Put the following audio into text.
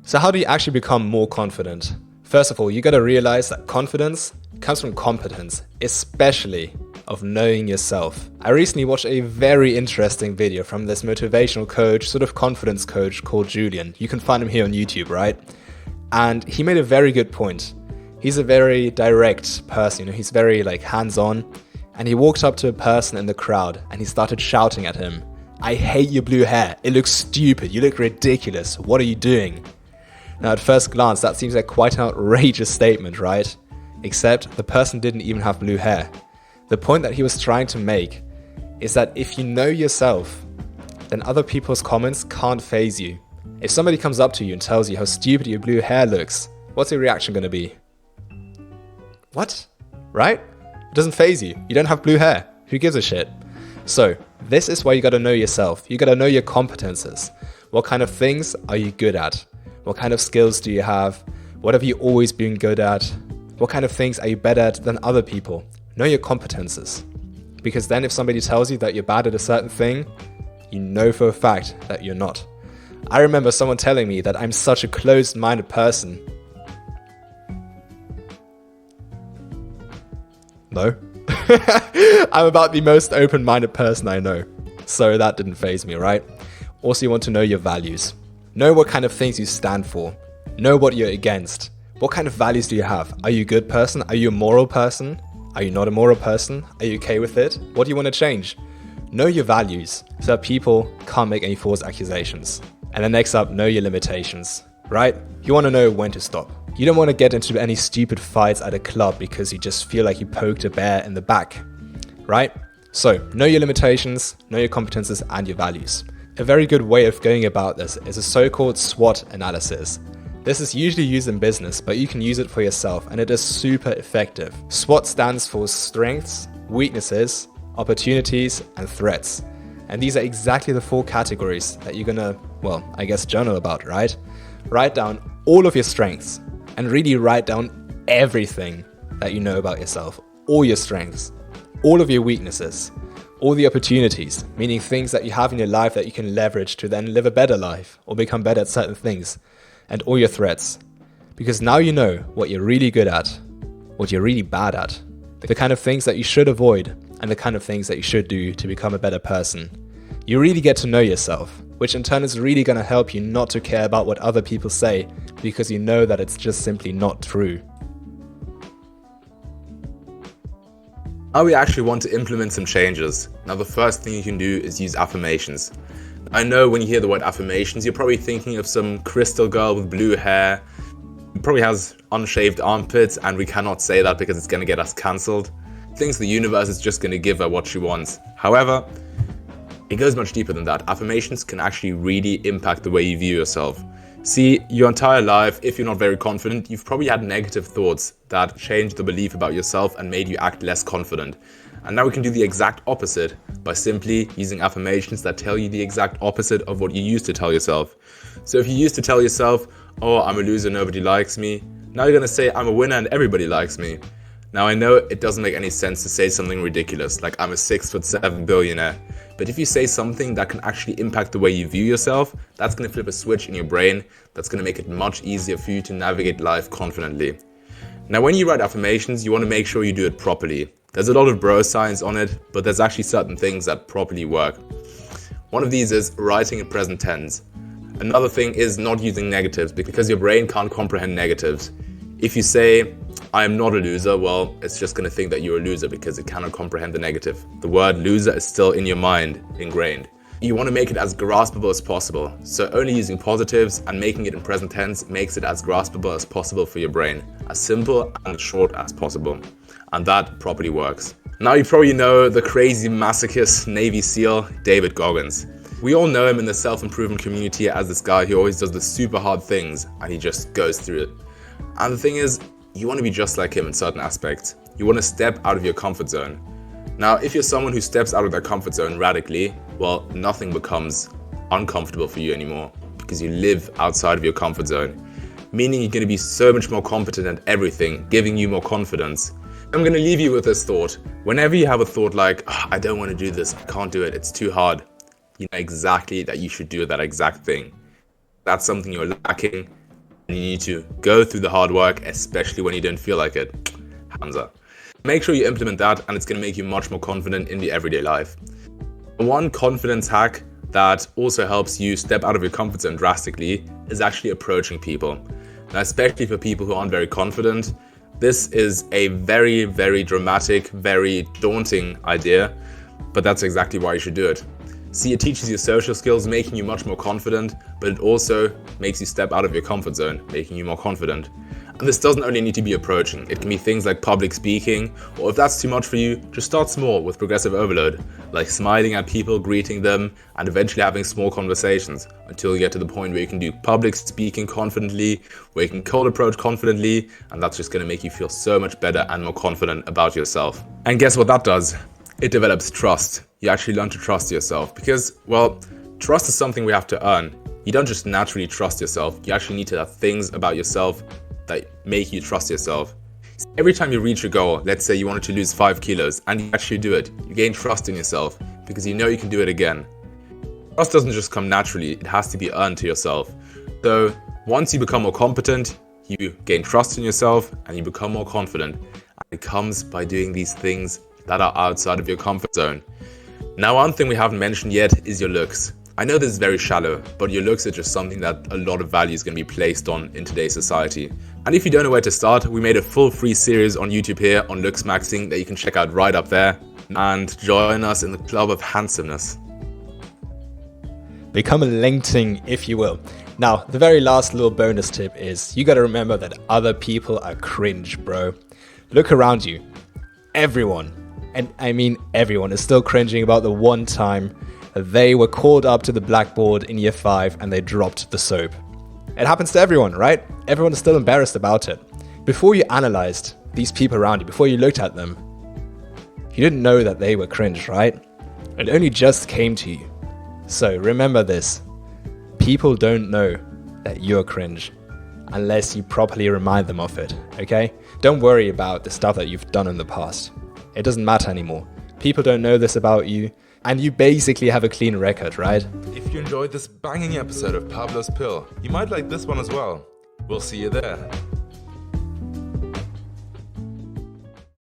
So how do you actually become more confident? First of all, you got to realize that confidence comes from competence, especially of knowing yourself. I recently watched a very interesting video from this motivational coach, sort of confidence coach called Julian. You can find him here on YouTube, right? And he made a very good point. He's a very direct person, he's very hands-on. And he walked up to a person in the crowd and he started shouting at him, "I hate your blue hair. It looks stupid. You look ridiculous. What are you doing?" Now, at first glance, that seems like quite an outrageous statement, right? Except the person didn't even have blue hair. The point that he was trying to make is that if you know yourself, then other people's comments can't faze you. If somebody comes up to you and tells you how stupid your blue hair looks, what's your reaction going to be? What? Right? It doesn't faze you. You don't have blue hair. Who gives a shit? So, this is why you got to know yourself. You got to know your competences. What kind of things are you good at? What kind of skills do you have? What have you always been good at? What kind of things are you better at than other people? Know your competences. Because then if somebody tells you that you're bad at a certain thing, you know for a fact that you're not. I remember someone telling me that I'm such a closed-minded person. No. I'm about the most open-minded person I know. So that didn't faze me, right? Also, you want to know your values. Know what kind of things you stand for. Know what you're against. What kind of values do you have? Are you a good person? Are you a moral person? Are you not a moral person? Are you okay with it? What do you want to change? Know your values so that people can't make any false accusations. And then next up, know your limitations, right? You want to know when to stop. You don't want to get into any stupid fights at a club because you just feel like you poked a bear in the back, right? So, know your limitations, know your competences, and your values. A very good way of going about this is a so-called SWOT analysis. This is usually used in business, but you can use it for yourself, and it is super effective. SWOT stands for strengths, weaknesses, opportunities, and threats. And these are exactly the 4 categories that you're gonna, journal about, right? Write down all of your strengths, and really write down everything that you know about yourself. All your strengths, all of your weaknesses, all the opportunities, meaning things that you have in your life that you can leverage to then live a better life or become better at certain things, and all your threats. Because now you know what you're really good at, what you're really bad at, the kind of things that you should avoid, and the kind of things that you should do to become a better person. You really get to know yourself, which in turn is really going to help you not to care about what other people say, because you know that it's just simply not true. Now we actually want to implement some changes. Now the first thing you can do is use affirmations. I know when you hear the word affirmations, you're probably thinking of some crystal girl with blue hair, who probably has unshaved armpits, and we cannot say that because it's going to get us cancelled. Thinks the universe is just going to give her what she wants. However, it goes much deeper than that. Affirmations can actually really impact the way you view yourself. See, your entire life, if you're not very confident, you've probably had negative thoughts that changed the belief about yourself and made you act less confident. And now we can do the exact opposite by simply using affirmations that tell you the exact opposite of what you used to tell yourself. So if you used to tell yourself, "Oh, I'm a loser, nobody likes me," now you're going to say, "I'm a winner and everybody likes me." Now I know it doesn't make any sense to say something ridiculous like "I'm a 6'7" billionaire. But if you say something that can actually impact the way you view yourself, that's going to flip a switch in your brain that's going to make it much easier for you to navigate life confidently. Now when you write affirmations, you want to make sure you do it properly. There's a lot of bro science on it, but there's actually certain things that properly work. One of these is writing in present tense. Another thing is not using negatives, because your brain can't comprehend negatives. If you say, "I am not a loser," well, it's just going to think that you're a loser because it cannot comprehend the negative. The word loser is still in your mind, ingrained. You want to make it as graspable as possible. So only using positives and making it in present tense makes it as graspable as possible for your brain. As simple and short as possible. And that properly works. Now you probably know the crazy masochist Navy SEAL, David Goggins. We all know him in the self-improvement community as this guy who always does the super hard things and he just goes through it. And the thing is, you want to be just like him in certain aspects. You want to step out of your comfort zone. Now, if you're someone who steps out of their comfort zone radically, well, nothing becomes uncomfortable for you anymore because you live outside of your comfort zone. Meaning you're going to be so much more competent at everything, giving you more confidence. I'm going to leave you with this thought. Whenever you have a thought like, "I don't want to do this, I can't do it, it's too hard," you know exactly that you should do that exact thing. That's something you're lacking. And you need to go through the hard work, especially when you don't feel like it. Hamza. Make sure you implement that, and it's going to make you much more confident in the everyday life. One confidence hack that also helps you step out of your comfort zone drastically is actually approaching people. Now, especially for people who aren't very confident, this is a very, very dramatic, very daunting idea, but that's exactly why you should do it. See, it teaches you social skills, making you much more confident, but it also makes you step out of your comfort zone, making you more confident. And this doesn't only need to be approaching. It can be things like public speaking, or if that's too much for you, just start small with progressive overload, like smiling at people, greeting them, and eventually having small conversations until you get to the point where you can do public speaking confidently, where you can cold approach confidently, and that's just going to make you feel so much better and more confident about yourself. And guess what that does? It develops trust. You actually learn to trust yourself because, well, trust is something we have to earn. You don't just naturally trust yourself. You actually need to have things about yourself that make you trust yourself. Every time you reach a goal, let's say you wanted to lose 5 kilos and you actually do it, you gain trust in yourself because you know you can do it again. Trust doesn't just come naturally, it has to be earned to yourself. So once you become more competent, you gain trust in yourself and you become more confident. And it comes by doing these things that are outside of your comfort zone. Now, one thing we haven't mentioned yet is your looks. I know this is very shallow, but your looks are just something that a lot of value is going to be placed on in today's society. And if you don't know where to start, we made a full free series on YouTube here on looks maxing that you can check out right up there and join us in the club of handsomeness. Become a LinkedIn, if you will. Now, the very last little bonus tip is you got to remember that other people are cringe, bro. Look around you. Everyone, and I mean everyone, is still cringing about the one time they were called up to the blackboard in year 5 and they dropped the soap. It happens to everyone, right? Everyone is still embarrassed about it. Before you analyzed these people around you, before you looked at them, you didn't know that they were cringe, right? It only just came to you. So remember this. People don't know that you're cringe unless you properly remind them of it, okay? Don't worry about the stuff that you've done in the past. It doesn't matter anymore. People don't know this about you, and you basically have a clean record, right? If you enjoyed this banging episode of Pablo's Pill, you might like this one as well. We'll see you there.